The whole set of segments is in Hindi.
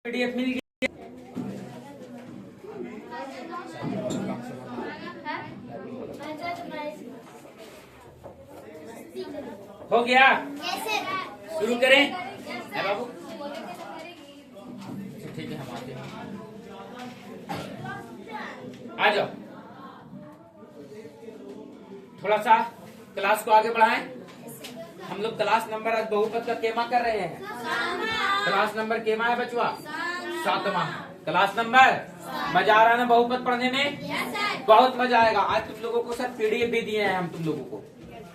पीडीएफ मिल गई। हो गया, शुरू करें है बाबू। ठीक है, हम आते हैं, आ जाओ। थोड़ा सा क्लास को आगे बढ़ाएं। हम लोग क्लास नंबर आज बहुपद का केमा कर रहे हैं। क्लास नंबर केमा है बचवा? 7वां क्लास नंबर। मजा आ रहा है ना बहुपद पढ़ने में? बहुत मजा आएगा। आज तुम लोगों को सर पीडीएफ भी दिए हैं हम तुम लोगों को,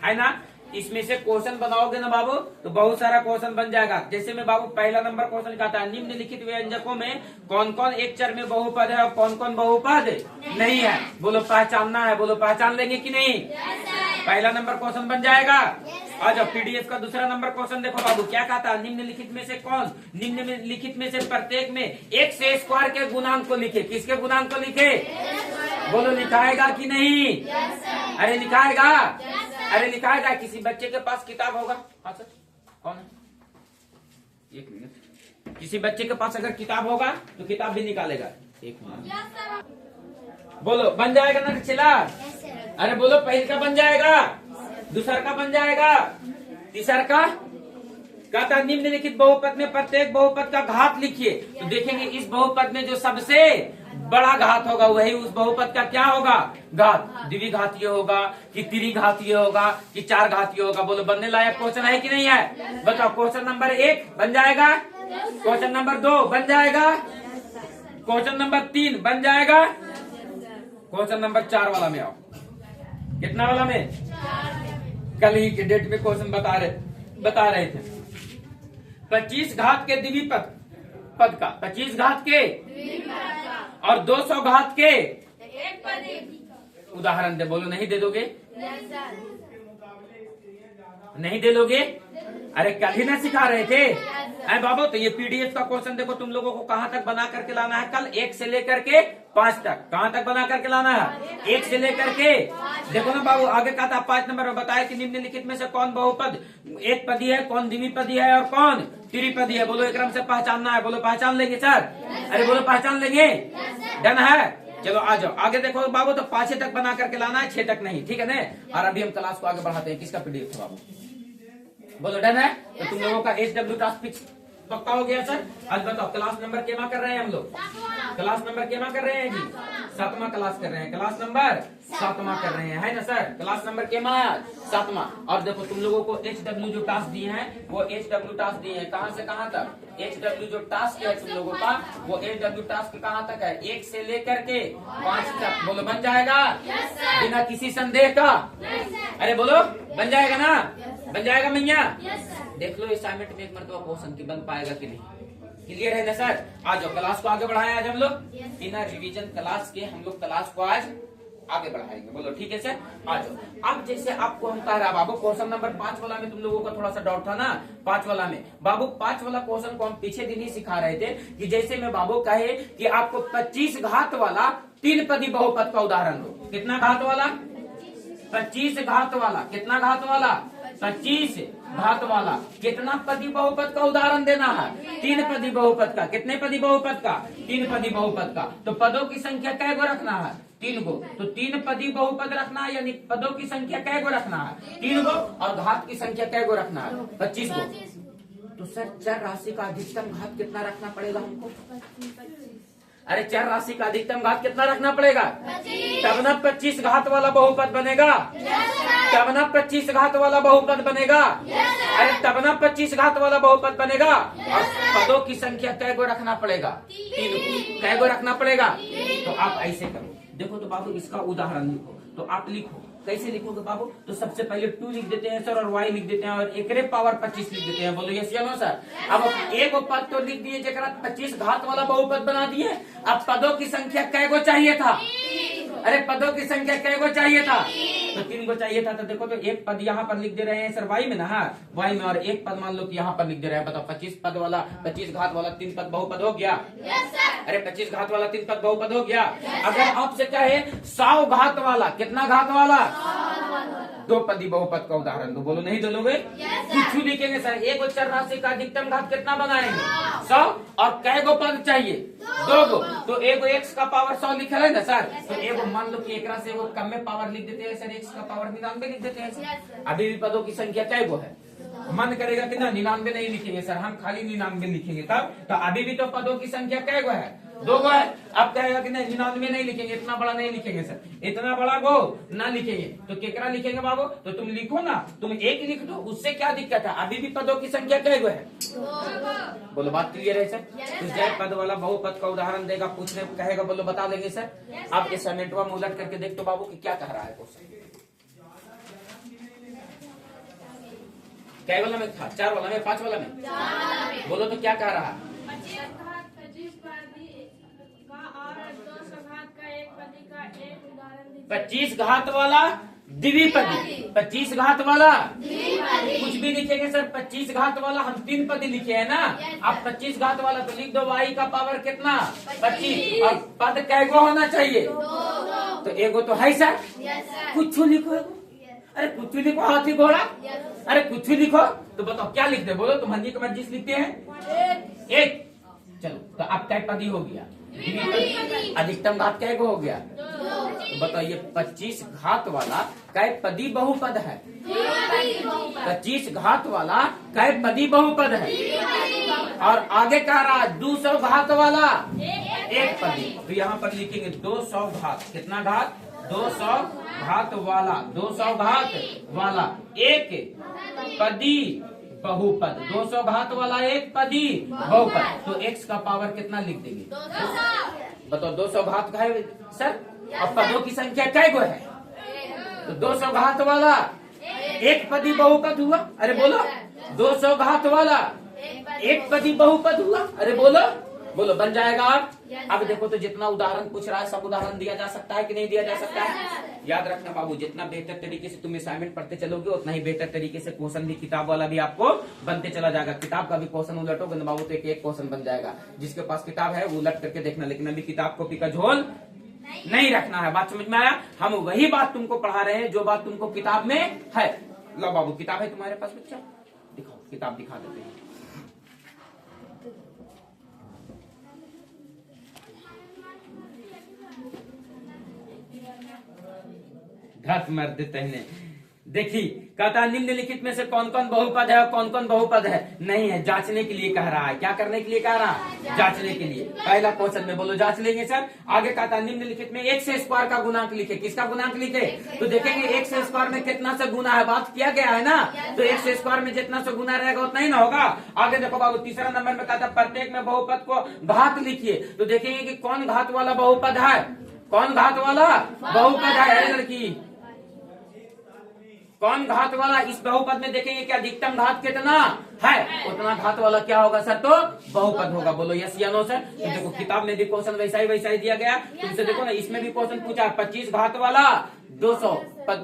है ना। इसमें से क्वेश्चन बनाओगे ना बाबू तो बहुत सारा क्वेश्चन बन जाएगा। जैसे में बाबू पहला नंबर क्वेश्चन कहता है निम्नलिखित व्यंजकों में कौन कौन एक चर में बहुपद है और कौन कौन बहुपद नहीं है। बोलो पहचानना है, बोलो पहचान लेंगे कि नहीं? पहला नंबर क्वेश्चन बन जाएगा। आ जाओ पीडीएफ का दूसरा नंबर क्वेश्चन देखो बाबू, क्या कहता है? निम्नलिखित में से कौन निम्नलिखित में से प्रत्येक में एक से स्क्वायर के गुणांक को लिखे। किसके गुणांक को लिखे? बोलो लिखाएगा कि नहीं? अरे लिखाएगा, अरे लिखाएगा। किसी बच्चे के पास किताब होगा? हाँ सर, कौन है? एक मिनट। किसी बच्चे के पास अगर किताब होगा तो किताब भी निकालेगा। एक मिनट। बोलो बन जाएगा ना चिल्ला? अरे बोलो पहले का बन जाएगा, दूसरा का बन जाएगा, तीसरा का कहता निम्नलिखित बहुपद में प्रत्येक बहुपद का घात लिखिए। तो देखेंगे इस बहुपद में जो सबसे बड़ा घात होगा वही उस बहुपद का क्या होगा? घात। द्विघातीय होगा कि त्रिघातीय होगा कि चार घातीय होगा? बोलो बनने लायक क्वेश्चन है कि नहीं है? बताओ। क्वेश्चन नंबर 1 बन जाएगा, क्वेश्चन नंबर 2 बन जाएगा, क्वेश्चन नंबर 3 बन जाएगा, क्वेश्चन नंबर 4 वाला में आओ। कितना वाला में? कल ही के डेट में क्वेश्चन बता रहे थे। 25 घात के द्विपद पद का, 25 घात के और 200 घात के उदाहरण दे। बोलो नहीं दे दोगे? नहीं दे लोगे? अरे कल ही ना सिखा रहे थे अरे बाबू। तो ये पीडीएफ का क्वेश्चन देखो तुम लोगों को कहाँ तक बना करके लाना है कल? 1 से लेकर के 5 तक। कहाँ तक बना करके लाना है? 1 से लेकर के। देखो ना बाबू आगे कहा था 5 नंबर में बताया कि निम्नलिखित में से कौन बहुपद एक पदी है, कौन द्विपदी है और कौन त्रिपदी है। बोलो एक क्रम से पहचानना है। बोलो पहचान लेंगे सर? अरे बोलो पहचान लेंगे? डन है? चलो आ जाओ आगे देखो बाबू। तो 5 तक बना करके लाना है, 6 तक नहीं, ठीक है ना। और अभी हम क्लास को आगे बढ़ाते हैं। किसका पीडीएफ था बाबू? बोलो डन है? तो तुम लोगों का HW टास्क फिक्स पक्का हो गया सर। आज बताओ क्लास नंबर केमा कर रहे हैं हम लोग? क्लास नंबर केमा कर रहे हैं जी? 7वां क्लास कर रहे हैं। क्लास नंबर 7वां कर रहे हैं, है ना सर? क्लास नंबर केमा? 7वां। और देखो तुम लोगों को HW जो टास्क दिए हैं वो HW टास्क दिए हैं। कहाँ से कहाँ तक? HW जो टास्क है तुम लोगों का वो HW टास्क कहाँ तक है? 1 से लेकर के 5 तक। बोलो बन जाएगा बिना किसी संदेह का? अरे बोलो बन जाएगा ना? बन जाएगा मैया? देख लो असाइनमेंट में एक मरतबा क्वेश्चन की बन पाएगा कि नहीं। क्लियर है ना सर? आ जाओ क्लास को आगे बढ़ाएं आज हम लोग। बिना रिवीजन क्लास के हम लोग क्लास को आज आगे बढ़ाएंगे। बोलो ठीक है सर? आ जाओ। अब जैसे आपको हम कह रहा बाबू क्वेश्चन नंबर 5 वाला में तुम लोगों का थोड़ा सा डाउट था ना। 5 वाला में बाबू 5 वाला क्वेश्चन को हम पीछे दिन ही सिखा रहे थे कि जैसे में बाबू कहे कि आपको 25 घात वाला 3 पदी बहुपद का उदाहरण दो। कितना घात वाला? 25 घात वाला। कितना घात वाला? 25 घात वाला कितना पदी बहुपद का उदाहरण देना है? 3 पदी बहुपद का। कितने पदी बहुपद का? 3 पदी बहुपद का। तो पदों की संख्या कै गो रखना है? 3 गो। तो 3 पदी बहुपद रखना है, यानी पदों की संख्या कै गो रखना है? 3 गो। और घात की संख्या कै गो रखना है? 25 गो। तो सर चर राशि का अधिकतम घात कितना रखना पड़ेगा हमको? अरे चर राशि का अधिकतम घात कितना रखना पड़ेगा? तब ना 25 घात वाला बहुपद बनेगा। तब ना 25 घात वाला बहुपद बनेगा। अरे तब ना 25 घात वाला बहुपद बनेगा। और पदों की संख्या कै गो रखना पड़ेगा? 3 गो। कै गो रखना पड़ेगा? तो आप ऐसे करो। देखो तो बाबू इसका उदाहरण लिखो। तो आप लिखो, कैसे लिखोगे बाबू? तो सबसे पहले 2 लिख देते हैं सर और y लिख देते हैं और एकरे पावर 25 लिख देते हैं। बोलो यस या नो सर? अब एक पद तो लिख दिए जरा 25 घात वाला बहुपद बना दिए। अब पदों की संख्या कै गो चाहिए था? अरे पदों की संख्या कै गो चाहिए था? तो 3 गो चाहिए था। तो देखो तो एक पद यहाँ पर लिख दे रहे हैं सर y में ना, y में, और एक पद मान लो कि यहाँ पर लिख दे रहे हैं। बताओ 25 पद वाला 25 घात वाला 3 पद बहुपद हो गया? अरे 25 घात वाला 3 पद बहुपद हो गया। अगर आपसे कहे 100 घात वाला, कितना घात वाला? दो पदी बहुपद का उदाहरण दो। बोलो नहीं दोगे? कुछ लिखेंगे सर। एक चर राशि का अधिकतम घात कितना बनाएंगे? 100। और कै गो पद चाहिए? 2 गो। तो एगो x का पावर 100 लिखा है ना सर। तो एगो मान लो कि एक से वो कम में पावर लिख देते हैं सर, x का पावर 99 लिख देते हैं सर। अभी भी पदों की संख्या कै गो है? मन करेगा कि ना 99 नहीं लिखेंगे सर, हम खाली 99 लिखेंगे। तब तो अभी भी तो पदों की संख्या कै गो है? 2 गो है। अब कहेगा कि नहीं 99 नहीं लिखेंगे, इतना बड़ा नहीं लिखेंगे सर, इतना बड़ा गो ना लिखेंगे। तो केकरा लिखेंगे बाबू? तो तुम लिखो ना, तुम 1 लिख दो, उससे क्या दिक्कत है? अभी भी पदों की संख्या कै गो है? 2। बोलो बात क्लियर है सर? तो जय पद वाला बहुपद का उदाहरण देगा, पूछने कहेगा, बोलो बता देंगे सर। आप इस असाइनमेंट में उलट करके देख तो बाबू की क्या कह रहा है क्वेश्चन। क्या वाला में था? 4 वाला में, 5 वाला में? बोलो तो क्या कह रहा है? 25 घात वाला द्विपदी, 25 घात वाला कुछ भी लिखेंगे सर। 25 घात वाला हम 3 पदी लिखे है ना। आप 25 घात वाला तो लिख दो y का पावर कितना? 25। और पद कै गो होना चाहिए? तो एगो तो है सर। कुछ लिखो, अरे कुछ लिखो, हाथी घोड़ा, अरे कुछ भी लिखो। तो बताओ क्या लिखते? बोलो तुम हंजी की मर्जी से लिखते हैं 1। चलो तो अब कै पदी हो गया? अधिकतम घात कै गो हो गया? तो बताइए 25 घात वाला कै पदी बहुपद है? 25 घात वाला कै पदी बहुपद है? और आगे कह रहा है 200 घात वाला 1 पदी। तो यहाँ पर लिखेंगे 200 घात। कितना घात? 200 घात वाला, 200 घात वाला 1 पदी बहुपद। 200 घात वाला 1 पदी बहुपद। तो x का पावर कितना लिख देंगे? बताओ 200 घात का है सर, और पदों की संख्या कै गो है? तो 200 घात वाला 1 पदी बहुपद हुआ। अरे बोलो 200 घात वाला 1 पदी बहुपद हुआ। अरे बोलो बोलो बन जाएगा। अब देखो तो जितना उदाहरण पूछ रहा है सब उदाहरण दिया जा सकता है कि नहीं दिया जा सकता है? याद रखना बाबू, जितना बेहतर तरीके से तुम असाइनमेंट पढ़ते चलोगे उतना ही बेहतर तरीके से क्वेश्चन भी किताब वाला भी आपको बनते चला जाएगा। किताब का भी क्वेश्चन उलटोगे ना बाबू तो एक क्वेश्चन बन जाएगा। जिसके पास किताब है वो उलट करके देखना, लेकिन अभी किताब कॉपी का झोल नहीं रखना है। बात समझ में आया? हम वही बात तुमको पढ़ा रहे हैं जो बात तुमको किताब में है। लो बाबू किताब है तुम्हारे पास बच्चा, दिखाओ किताब दिखा देते हैं। घात मर देते हैं। देखिए कहता है निम्नलिखित में से कौन कौन बहुपद है और कौन कौन बहुपद है नहीं है, जांचने के लिए कह रहा है। क्या करने के लिए कह रहा है? जांचने के लिए। पहला क्वेश्चन में बोलो जांच लेंगे सर। आगे कहता है निम्नलिखित में x स्क्वायर का गुणांक लिखे। किसका गुणांक लिखे? तो देखेंगे x स्क्वायर में कितना से गुना है, बात किया गया है ना। तो x स्क्वायर में जितना से गुना रहेगा उतना ही ना होगा। आगे देखो बाबू तीसरा नंबर में कहता है प्रत्येक में बहुपद को घात लिखिए। तो देखेंगे कि कौन घात वाला बहुपद है, कौन घात वाला बहुपद है लड़की, कौन घात वाला। इस बहुपद में देखेंगे कि अधिकतम घात कितना है, उतना घात वाला क्या होगा सर? तो बहुपद होगा। बोलो यस या नो सर? तो देखो किताब में भी क्वेश्चन वैसा ही दिया गया। तुमसे देखो ना इसमें भी क्वेश्चन पूछा 25 घात वाला 200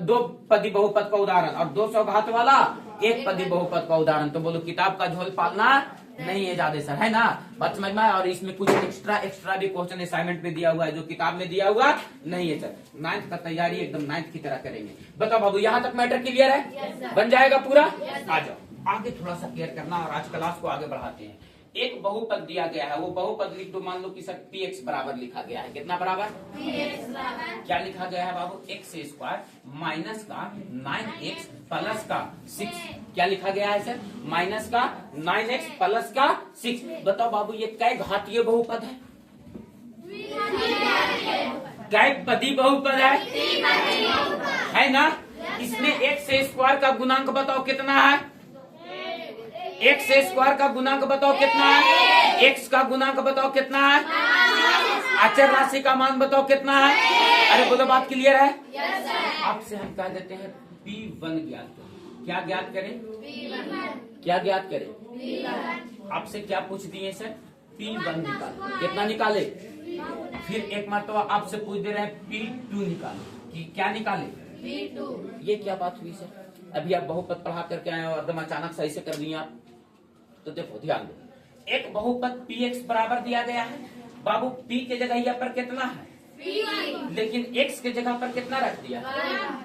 दो पदी बहुपद का उदाहरण और 200 घात वाला 1 पदी बहुपद का उदाहरण। तो बोलो किताब का झोल पालना नहीं है ज्यादा सर, है ना? बात समझ में आया? और इसमें कुछ एक्स्ट्रा भी क्वेश्चन असाइनमेंट में दिया हुआ है जो किताब में दिया हुआ नहीं है सर। 9th का तैयारी एकदम 9th की तरह करेंगे। बताओ बाबू यहाँ तक मैटर क्लियर है? बन जाएगा पूरा? आ जाओ आगे थोड़ा सा क्लियर करना और आज क्लास को आगे बढ़ाते हैं। एक बहुपद दिया गया है, वो बहुपद लिख दो। मान लो कि सर px बराबर लिखा गया है। कितना बराबर? क्या लिखा गया है बाबू? x स्क्वायर माइनस का 9x प्लस का 6। क्या लिखा गया है सर? माइनस का 9x प्लस का 6। बताओ बाबू ये कै घातीय बहुपद है? कै पदी बहुपद है ना? इसमें x स्क्वायर का गुणांक बताओ कितना है? x स्क्वायर का गुणांक बताओ कितना है? x का गुणांक बताओ कितना है? अचर राशि का मान बताओ कितना है? अरे बोलो बात क्लियर है? आपसे हम कह देते हैं P1 ज्ञात करें। क्या ज्ञात करें? क्या ज्ञात करें? आपसे क्या पूछ दिए सर? P1 निकाले। कितना निकाले? फिर एक मरतबा आपसे पूछ दे रहे हैं P2 निकाले। कि क्या निकाले? P2। ये क्या बात हुई सर? अभी आप बहुपद पढ़ा करके आए और एकदम अचानक सही से कर दिए आप। तो देखो ध्यान दो, एक बहुपद px बराबर दिया गया है। बाबू p के जगह यहाँ पर कितना है? लेकिन x के जगह पर कितना रख दिया?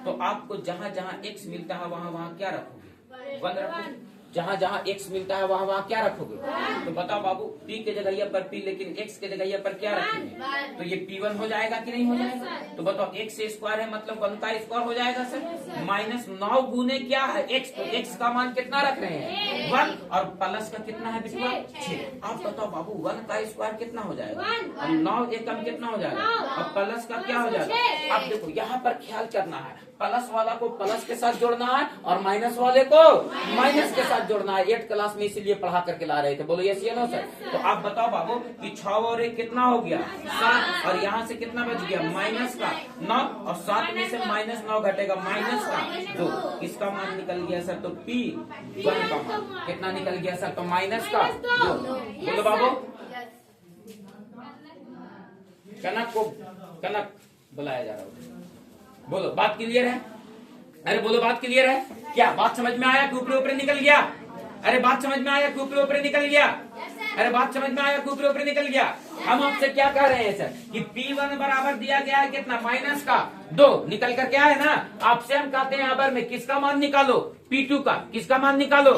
तो आपको जहाँ जहाँ x मिलता है वहाँ वहाँ क्या रखोगे? 1 रखोगे। जहाँ जहाँ x मिलता है वहाँ वहाँ क्या रखोगे? तो बताओ बाबू, p के जगह पर p, लेकिन x के जगह पर क्या रखेंगे? तो ये p1 हो जाएगा कि नहीं हो जाएगा? तो बताओ x स्क्वायर है मतलब 1 का स्क्वायर हो जाएगा सर। माइनस 9 गुने क्या है? x। तो x का मान कितना रख रहे हैं? 1। और प्लस का कितना है बिटुआ? 6। आप बताओ बाबू, 1 का स्क्वायर कितना हो जाएगा? और 9 एकम कितना हो जाएगा? और प्लस का क्या हो जाएगा? अब देखो यहाँ पर ख्याल करना है, प्लस वाला को प्लस के साथ जोड़ना है और माइनस वाले को माइनस के साथ जोड़ना है। 8 क्लास में इसीलिए पढ़ा करके ला रहे थे। बोलो यस या नो सर? तो आप बताओ बाबू कि 6 और 1 कितना हो गया? 7। और यहाँ से कितना बच गया? माइनस का 9। और 7 में से माइनस 9 घटेगा, माइनस का 2। किसका मान निकल गया सर? तो P1 का मान कितना निकल गया सर? तो माइनस का 2। बोलो बाबू, कनक को कनक बुलाया जा रहा है। बोलो बात क्लियर है? अरे बोलो बात क्लियर है क्या? बात समझ में आया कि ऊपर ऊपर निकल गया? अरे बात समझ में आया कि ऊपर ऊपर निकल गया? अरे बात समझ में आया कि ऊपर ऊपर निकल गया? हम आपसे क्या कह रहे हैं सर कि P1 बराबर दिया गया है कितना? माइनस का 2। निकल कर क्या है ना? आपसे हम कहते हैं अबर में किसका मान निकालो? P2 का। किसका मान निकालो?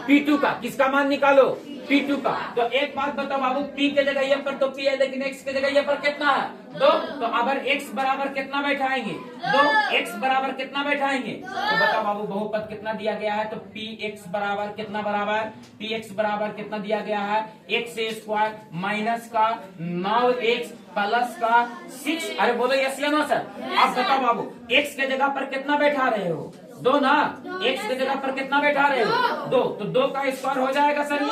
P2 का। किसका मान निकालो? P2 का। तो एक बात बताओ बाबू, P के जगह यहाँ पर तो P है, लेकिन x के जगह यहाँ पर कितना है? 2। तो अगर x बराबर कितना बैठाएंगे? 2। x बराबर कितना बैठाएंगे? तो बताओ बाबू, बहुपद कितना दिया गया है? तो px बराबर कितना बराबर? px बराबर कितना दिया गया है? x स्क्वायर माइनस का 9x प्लस का 6। अरे बोलो यस या नो सर? आप बताओ बाबू, x के जगह पर कितना बैठा रहे हो? 2 ना। x के जगह पर कितना बैठा रहे हो? 2। तो 2 का स्क्वायर हो जाएगा सर।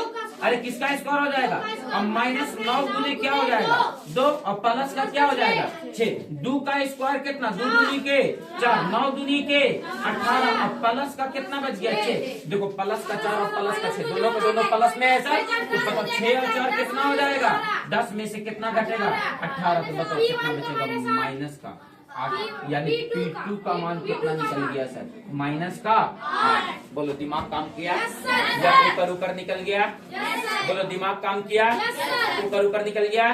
अरे किसका स्क्वायर हो जाएगा? अब माइनस 9 गुने क्या हो जाएगा? 2। और प्लस का क्या हो जाएगा? 6। 2 का स्क्वायर कितना? 2 दूनी के 4, 9 दूनी के 18। और प्लस का कितना बच गया? 6। देखो प्लस का 4 और प्लस का 6 दोनों को दोनों प्लस में है सर। तो बताओ 6 और 4 कितना हो जाएगा? 10 में से कितना घटेगा? 18। तो बताओ कितना बचेगा? माइनस का 8। यानी P2 का मान कितना निकल गया सर? माइनस का 8। बोलो दिमाग काम किया? या ऊपर ऊपर निकल गया? बोलो दिमाग काम किया? ऊपर ऊपर निकल गया?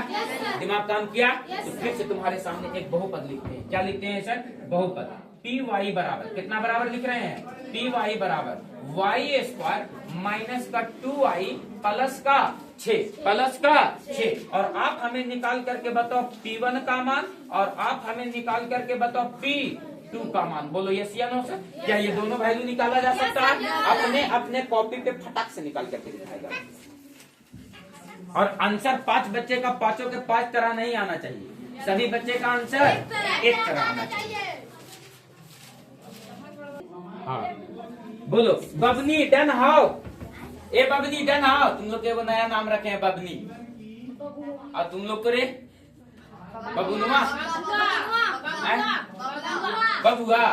दिमाग काम किया? तो फिर से तुम्हारे सामने एक बहुपद लिखते हैं। क्या लिखते हैं सर? बहुपद। Py बराबर कितना बराबर लिख रहे हैं? Py बराबर y स्क्वायर माइनस का 2y प्लस का 6 प्लस का 6। और आप हमें निकाल करके बताओ P1 का मान, और आप हमें निकाल करके बताओ P2 का मान। बोलो यस या नो सर? क्या ये दोनों वैल्यू निकाला जा सकता है? अपने अपने कॉपी पे फटाक से निकाल करके दिखाएगा। और आंसर 5 बच्चे का 5 के 5 तरह नहीं आना चाहिए। सभी बच्चे का आंसर एक तरह आना चाहिए। हाँ बोलो बबनी done how. A Babni done how. तुम लोग के वो नया नाम रखे हैं बबनी, और तुम लोग को रे बबुनुआ बबुआ।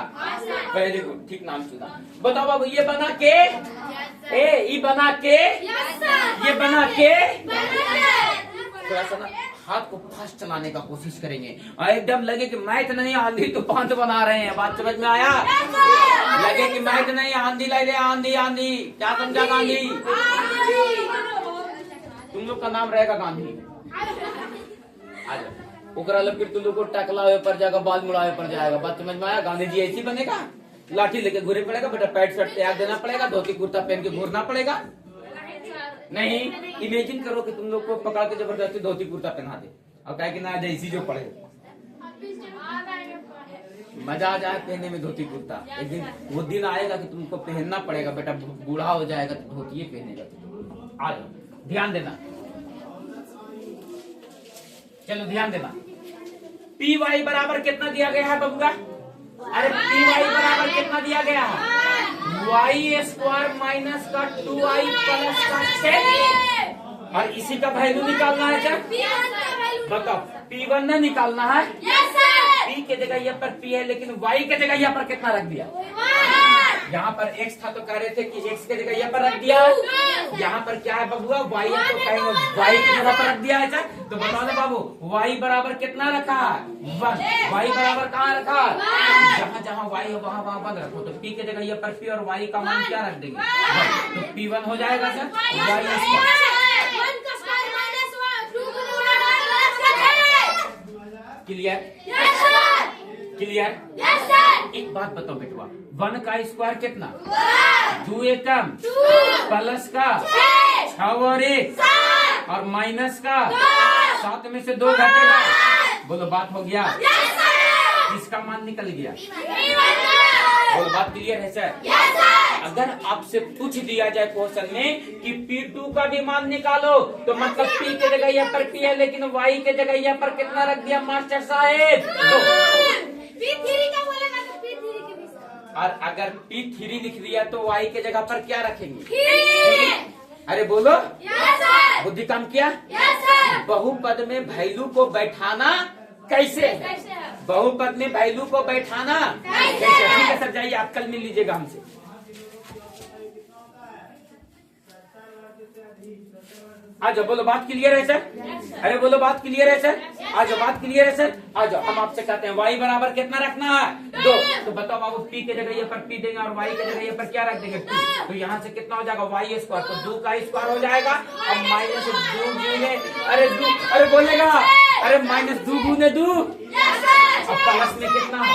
पहले को ठीक नाम चुना। बताओ बाबू, ये बना के ये बना के ये बना के थोड़ा सा ना हाथ को फास्ट चलाने का कोशिश करेंगे, और एकदम लगे कि मैथ नहीं आंधी तूफान तो बना रहे हैं। बात समझ में आया? लगे कि मैथ नहीं आंधी लगे, आंधी आंधी। क्या समझा? गांधी। तुम लोग का नाम रहेगा गांधी। आ जाओ। उकरा लग फिर तुम लोग को टकलावे पर जाएगा, बाल मुड़ावे पर जाएगा। बात समझ में आया? गांधी जी ऐसी बनेगा? लाठी लेके घूरे पड़ेगा बेटा, पैंट शर्ट तैयार देना पड़ेगा, धोती कुर्ता पहन के घूरना पड़ेगा। नहीं, इमेजिन करो कि तुम लोग को पकड़ के जबरदस्ती धोती कुर्ता पहना दे और कहे कि ना जैसी जो पड़े। मजा आ जाए पहनने में धोती कुर्ता। एक दिन वो दिन आएगा कि तुमको पहनना पड़ेगा बेटा, बूढ़ा हो जाएगा तो धोती पहनेगा। आ जाओ, ध्यान देना। चलो ध्यान देना। Py बराबर कितना दिया गया है बबुआ? अरे Py बराबर कितना दिया गया है? y स्क्वायर माइनस का 2y प्लस का 6। और इसी का वैल्यू निकालना है क्या? बताओ P1 ना निकालना है? P के जगह यहाँ पर P है, लेकिन y के जगह यहाँ पर कितना रख दिया? यहाँ पर x था तो कह रहे थे कि x के जगह यहाँ पर रख दिया। यहाँ पर क्या है बबुआ? y है तो कहेंगे y की जगह पर रख दिया है। तो बताओ ना बाबू, y बराबर कितना रखा है? 1। y बराबर कहाँ रखा है? जहाँ जहाँ y है वहाँ वहाँ 1 रखो। तो p के जगह यहाँ पर p और y का मान क्या रख देंगे? 1। तो P1 हो जाएगा sir y square. Clear? Clear? एक बात बताओ बेटवा, 1 का स्क्वायर कितना? 2 एकम, प्लस का 6 और 1 और माइनस का 7 में से 2 घटेगा। बोलो बात हो गया? किसका मान निकल गया? बोलो बात क्लियर है सर? अगर आपसे पूछ दिया जाए क्वेश्चन में कि P2 का भी मान निकालो, तो मतलब P के जगह यहाँ पर P है, लेकिन Y के जगह यहाँ पर कितना रख दिया मास्टर साहेब? 2। P3 का बोलेगा तो P3 के भी। और अगर P3 लिख दिया तो Y के जगह पर क्या रखेंगे? 3। अरे बोलो, यस सर। बुद्धि काम किया? Yes sir. बहुपद में वैल्यू को बैठाना कैसे है? कैसे है? बहुपद में वैल्यू को बैठाना कैसे? ठीक है सर, जाइए आप कल मिल लीजिएगा हमसे। आ जाओ, बोलो बात क्लियर है सर? अरे बोलो बात क्लियर है सर? आ जाओ, बात क्लियर है सर? आ जाओ, हम आपसे कहते हैं y बराबर कितना रखना है? 2। तो बताओ बाबू, p के जगह ये पर p देंगे और y के जगह ये पर क्या रख देंगे? 2। तो यहाँ से कितना हो जाएगा? y स्क्वायर, तो 2 का स्क्वायर हो जाएगा और माइनस 2 गुने, अरे बोलेगा, अरे माइनस 2 गुने 2 और प्लस में कितना हो?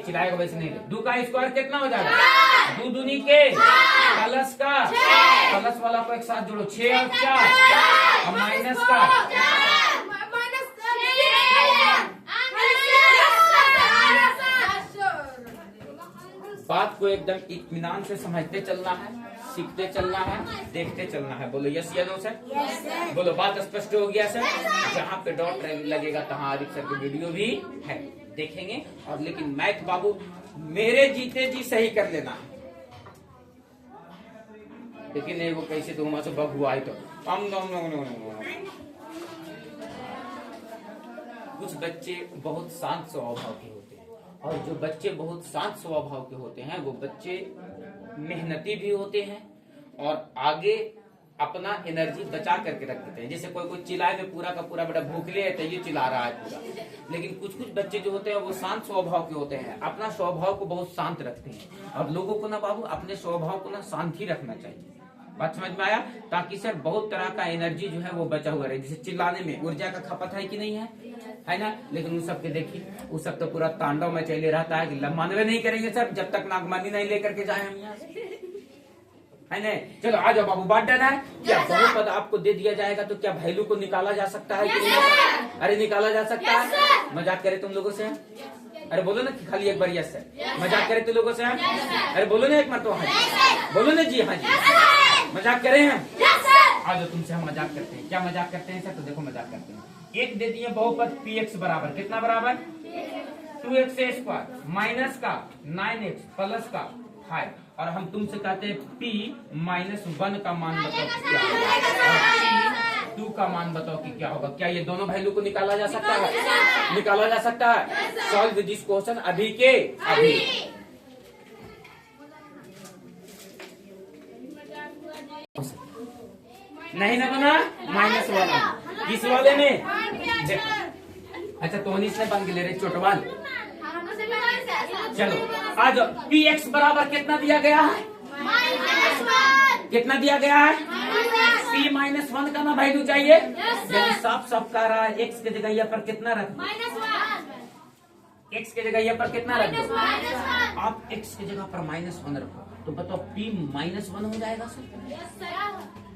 चिल्लाएगा वैसे नहीं। 2 का स्क्वायर कितना हो जाएगा? 2 दूनी के प्लस का, प्लस वाला को एक साथ जोड़ो, 6 और 4 और माइनस का। बात को एकदम इत्मीनान से समझते चलना है, सीखते चलना है, देखते चलना है। बोलो यस या नो सर? बोलो बात स्पष्ट हो गया सर? जहाँ पे डॉट लगेगा तहाँ आरिफ सर की वीडियो भी है, देखेंगे। और लेकिन मैथ बाबू मेरे जीते जी सही कर लेना है, लेकिन नहीं वो कैसे तो वहां से बग हुआ है तो कुछ बच्चे बहुत शांत स्वभाव के होते हैं, और जो बच्चे बहुत शांत स्वभाव के होते हैं वो बच्चे मेहनती भी होते हैं और आगे अपना एनर्जी बचा करके रख देते हैं। जैसे कोई चिल्लाए में पूरा का पूरा बड़ा भूखले है तो ये चिल्ला रहा है पूरा, लेकिन कुछ बच्चे जो होते हैं वो शांत स्वभाव के होते हैं, अपना स्वभाव को बहुत शांत रखते हैं। और लोगों को ना बाबू अपने स्वभाव को ना शांत ही रखना चाहिए। बात समझ में आया? ताकि सर बहुत तरह का एनर्जी जो है वो बचा हुआ रहे। जैसे चिल्लाने में ऊर्जा का खपत है कि नहीं है ना? लेकिन उन सब के देखिए, उस सब तो पूरा तांडव में चले रहता है कि मानवे नहीं करेंगे सर जब तक नागमनी नहीं लेकर के जाए हम यहाँ से, है ना? चलो आ जाओ बाबू, बात डन है क्या? बहुपद आपको दे दिया जाएगा तो क्या वैल्यू को निकाला जा सकता है कि नहीं? अरे निकाला जा सकता है। मजाक करे तुम लोगों से? अरे बोलो ना कि खाली एक बार यस सर। मजाक करे तुम लोगों से? अरे बोलो ना एक मरतबा हाँ, बोलो ना जी हाँ जी। मजाक करे हैं? आज तुमसे हम मजाक करते हैं। क्या मजाक करते हैं सर? तो देखो मजाक करते हैं। एक दे दिए बहुपद px बराबर कितना बराबर? 2x स्क्वायर माइनस का 9x प्लस का 5, और हम तुमसे कहते हैं p -1 का मान बताओ कि क्या होगा और p 2 का मान बताओ कि क्या होगा। क्या ये दोनों वैल्यू को निकाला जा सकता है? निकाला जा सकता है। सॉल्व दिस क्वेश्चन अभी के अभी। नहीं ना बना -1 किस वाले में? अच्छा तो इसने बन के ले रहे चोटवाल। चलो आ जाओ, px बराबर कितना दिया गया है? कितना दिया गया है? p -1 का ना वैल्यू चाहिए। यानी साफ कह रहा है x के जगह यहाँ पर कितना रख, x के जगह यहाँ पर कितना रख दो? आप x के जगह पर -1 रखो तो बताओ p -1 हो जाएगा सर?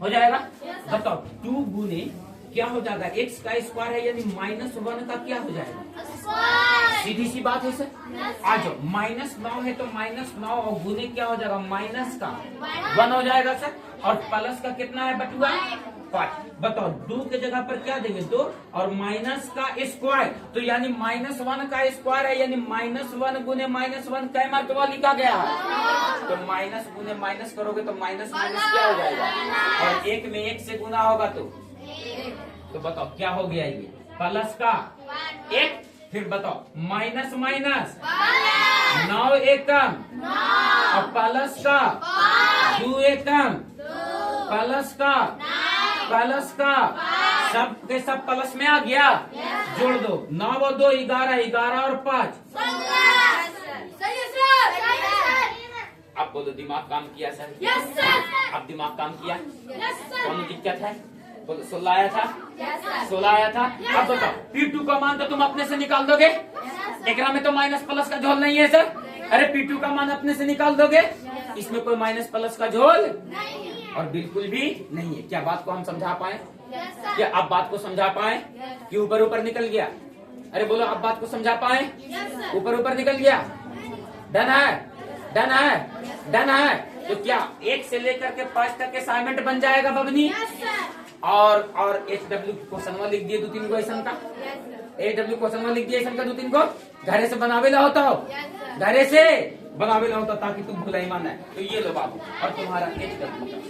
हो जाएगा? बताओ 2 गुने क्या हो जाएगा? x का स्क्वायर है यानी -1 का क्या हो जाएगा? सीधी सी बात है सर। आ जाओ, -9 है तो -9 और गुने क्या हो जाएगा? माइनस का 1 हो जाएगा सर। और प्लस का कितना है बटुआ? 5। बताओ 2 के जगह पर क्या देंगे? 2 और माइनस का स्क्वायर, तो यानी -1 का स्क्वायर है यानी -1 गुने -1 का मर्तबा लिखा गया है। तो माइनस गुने माइनस करोगे तो माइनस क्या हो जाएगा? और 1 में 1 से गुना होगा तो बताओ क्या हो गया? ये प्लस का 1, फिर बताओ माइनस 9 एकम और प्लस का 2 एकम प्लस का सब के सब प्लस में आ गया। जोड़ दो 9 और 2 11 और 5। अब बोलो दिमाग काम किया सर? Yes sir. अब दिमाग काम किया? Yes sir. कौन दिक्कत है? बोलो 16 आया था, Yes, sir. 16 आया था। अब बताओ P2 का मान तो तुम अपने से निकाल दोगे, एकरा में तो माइनस प्लस का झोल नहीं है सर। अरे P2 का मान अपने से निकाल दोगे, इसमें कोई माइनस प्लस का झोल और बिल्कुल भी नहीं है। क्या बात को हम समझा पाए? Yes, sir. क्या आप बात को समझा पाए कि ऊपर ऊपर निकल गया? अरे बोलो आप बात को समझा पाए? Yes, sir. ऊपर ऊपर निकल गया। डन है, डन है, डन है। तो क्या 1 से लेकर के 5 तक के असाइनमेंट बन जाएगा बबनी? Yes, sir. और HW क्वेश्चन लिख दिए 2-3 क्वेश्चन का, Yes, sir. HW क्वेश्चन लिख दिए का 2-3 को, घरे से बनावे ला होता हो, Yes, sir. घरे से बनावे ला होता ताकि तुम भुलाई माना है। तो ये लो बाबू, और तुम्हारा HW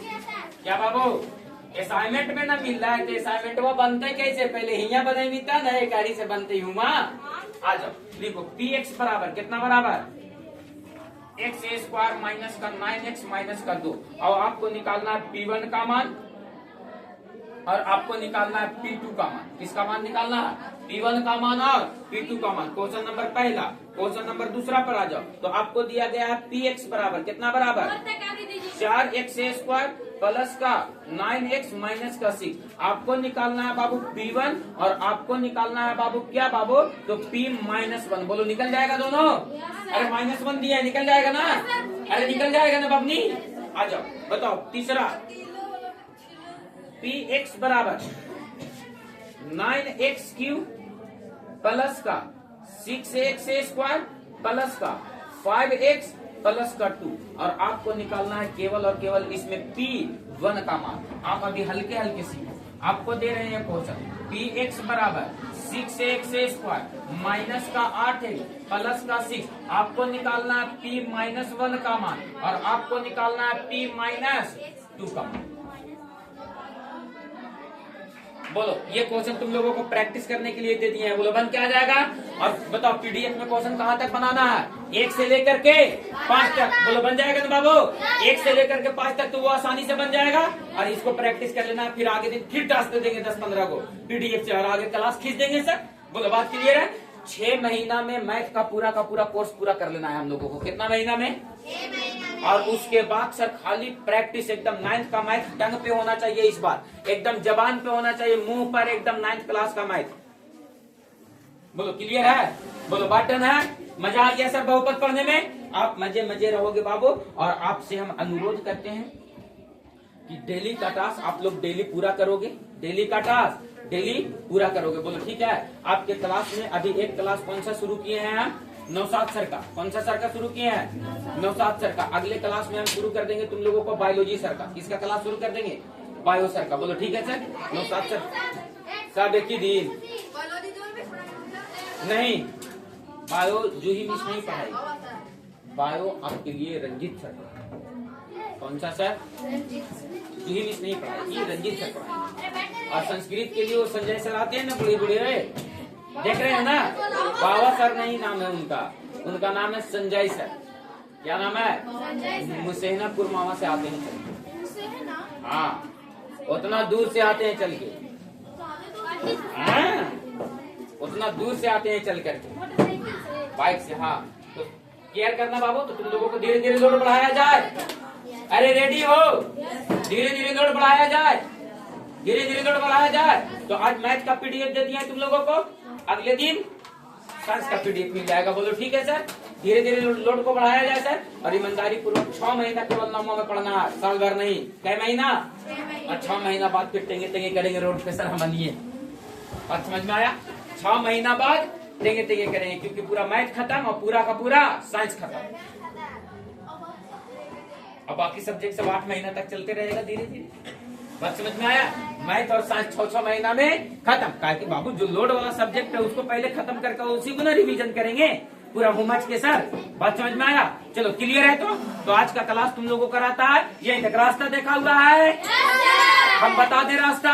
क्या बाबू असाइनमेंट में ना मिल रहा है, तो असाइनमेंट वो बनते कैसे? पहले हिया बने बीता नए गाड़ी से बनते हूँ माँ। आ जाओ लिखो px बराबर कितना बराबर x² माइनस का 9x माइनस का 2। और आपको निकालना है p1 का मान और आपको निकालना है p2 का मान। किसका मान निकालना है? p1 का मान और p2 का मान। क्वेश्चन नंबर पहला, क्वेश्चन नंबर दूसरा पर आ जाओ। तो आपको दिया गया है px बराबर कितना बराबर और तक आगे दीजिए। 4x² प्लस का 9x माइनस का 6। आपको निकालना है बाबू p1 और आपको निकालना है बाबू क्या बाबू? तो p-1। बोलो निकल जाएगा दोनों? अरे -1 दिया है, निकल जाएगा ना? अरे निकल जाएगा ना बबनी? आ जाओ बताओ तीसरा, px बराबर 9x³ प्लस का 6x² प्लस का 5x प्लस का 2। और आपको निकालना है केवल और केवल इसमें p1 का मान। आप अभी हल्के हल्के सीखो, आपको दे रहे हैं क्वेश्चन px बराबर 6x² माइनस का 8x प्लस का 6। आपको निकालना है p-1 का मान और आपको निकालना है p-2 का मान। बोलो ये क्वेश्चन तुम लोगों को प्रैक्टिस करने के लिए दे दिए हैं। बोलो बन क्या जाएगा? और बताओ पीडीएफ में क्वेश्चन कहाँ तक बनाना है? 1 से लेकर के 5 तक। बोलो बन जाएगा ना बाबू? 1 से लेकर के 5 तक तो वो आसानी से बन जाएगा। और इसको प्रैक्टिस कर लेना, फिर आगे दिन फिर टास्क दे देंगे 10-15 को पीडीएफ से और आगे क्लास खींच देंगे सर। बोलो बात क्लियर है? 6 महीना में मैथ का पूरा कोर्स पूरा कर लेना है हम लोगों को। कितना महीना में? और उसके बाद सर खाली प्रैक्टिस एकदम 9th का मैथ टंग पे होना चाहिए, इस बार एकदम जबान पे होना चाहिए, मुंह पर एकदम 9th क्लास का मैथ। बोलो क्लियर है? बोलो बात डन है? मजा आ गया सर बहुपद पढ़ने में? आप मजे मजे रहोगे बाबू। और आपसे हम अनुरोध करते हैं कि डेली का टास्क आप लोग डेली पूरा करोगे, डेली का टास्क डेली पूरा करोगे। बोलो ठीक है? आपके क्लास में अभी एक क्लास कौन सा शुरू किए हैं हम? नौशाद सर का। कौन सा सर का शुरू किए हैं? नौशाद सर का। अगले क्लास में हम शुरू कर देंगे तुम लोगों को बायोलॉजी सर का। किसका क्लास शुरू कर देंगे? बायो सर का। बोलो ठीक है सर? नौशाद सर सब एक ही दिन नहीं, बायो जूही मिस नहीं पढ़ाई, बायो आपके लिए रंजीत सर। कौन सा सर? जूही मिस नहीं पढ़ाई, रंजीत सर पढ़ाई। और संस्कृत के लिए वो संजय सर आते हैं ना, बड़े बड़े देख रहे हैं ना? बाबा सर नहीं नाम है उनका, उनका नाम है संजय सर। क्या नाम है? मुसैनापुर मामा से आते हैं चल के। हाँ उतना दूर से आते हैं चल के, हाँ उतना दूर से आते हैं चल करके बाइक से। हाँ तो केयर करना बाबू। तो तुम लोगों को धीरे धीरे लोड बढ़ाया जाए। अरे रेडी हो? धीरे धीरे लोड बढ़ाया जाए, धीरे धीरे लोड बढ़ाया जाए। तो आज मैथ का पीडीएफ दे दिया है तुम लोगों को, अगले दिन साइंस का पीडीएफ मिल जाएगा। बोलो ठीक है सर? धीरे धीरे लोड को बढ़ाया जाए सर। और ईमानदारी पूर्वक 6 महीना केवल नौमा में पढ़ना है, साल भर नहीं। कै महीना? और 6 महीना बाद फिर टेंगे टेंगे करेंगे रोड पे सर हम बनिए। बात समझ में आया? 6 महीना बाद टेंगे टेंगे करेंगे, क्योंकि पूरा मैथ खत्म और पूरा का पूरा साइंस खत्म। अब बाकी सब्जेक्ट सब 8 महीना तक चलते रहेगा धीरे धीरे। बात समझ में आया? मैथ और साइंस 6 महीना में खत्म। कहा कि बाबू जो लोड वाला सब्जेक्ट है उसको पहले खत्म करके उसी को ना रिवीजन करेंगे पूरा होमवर्क के साथ। बात समझ में आया? चलो क्लियर है? तो आज का क्लास तुम लोगों को कराता है, यही तक रास्ता देखा हुआ है? हम बता दे रास्ता।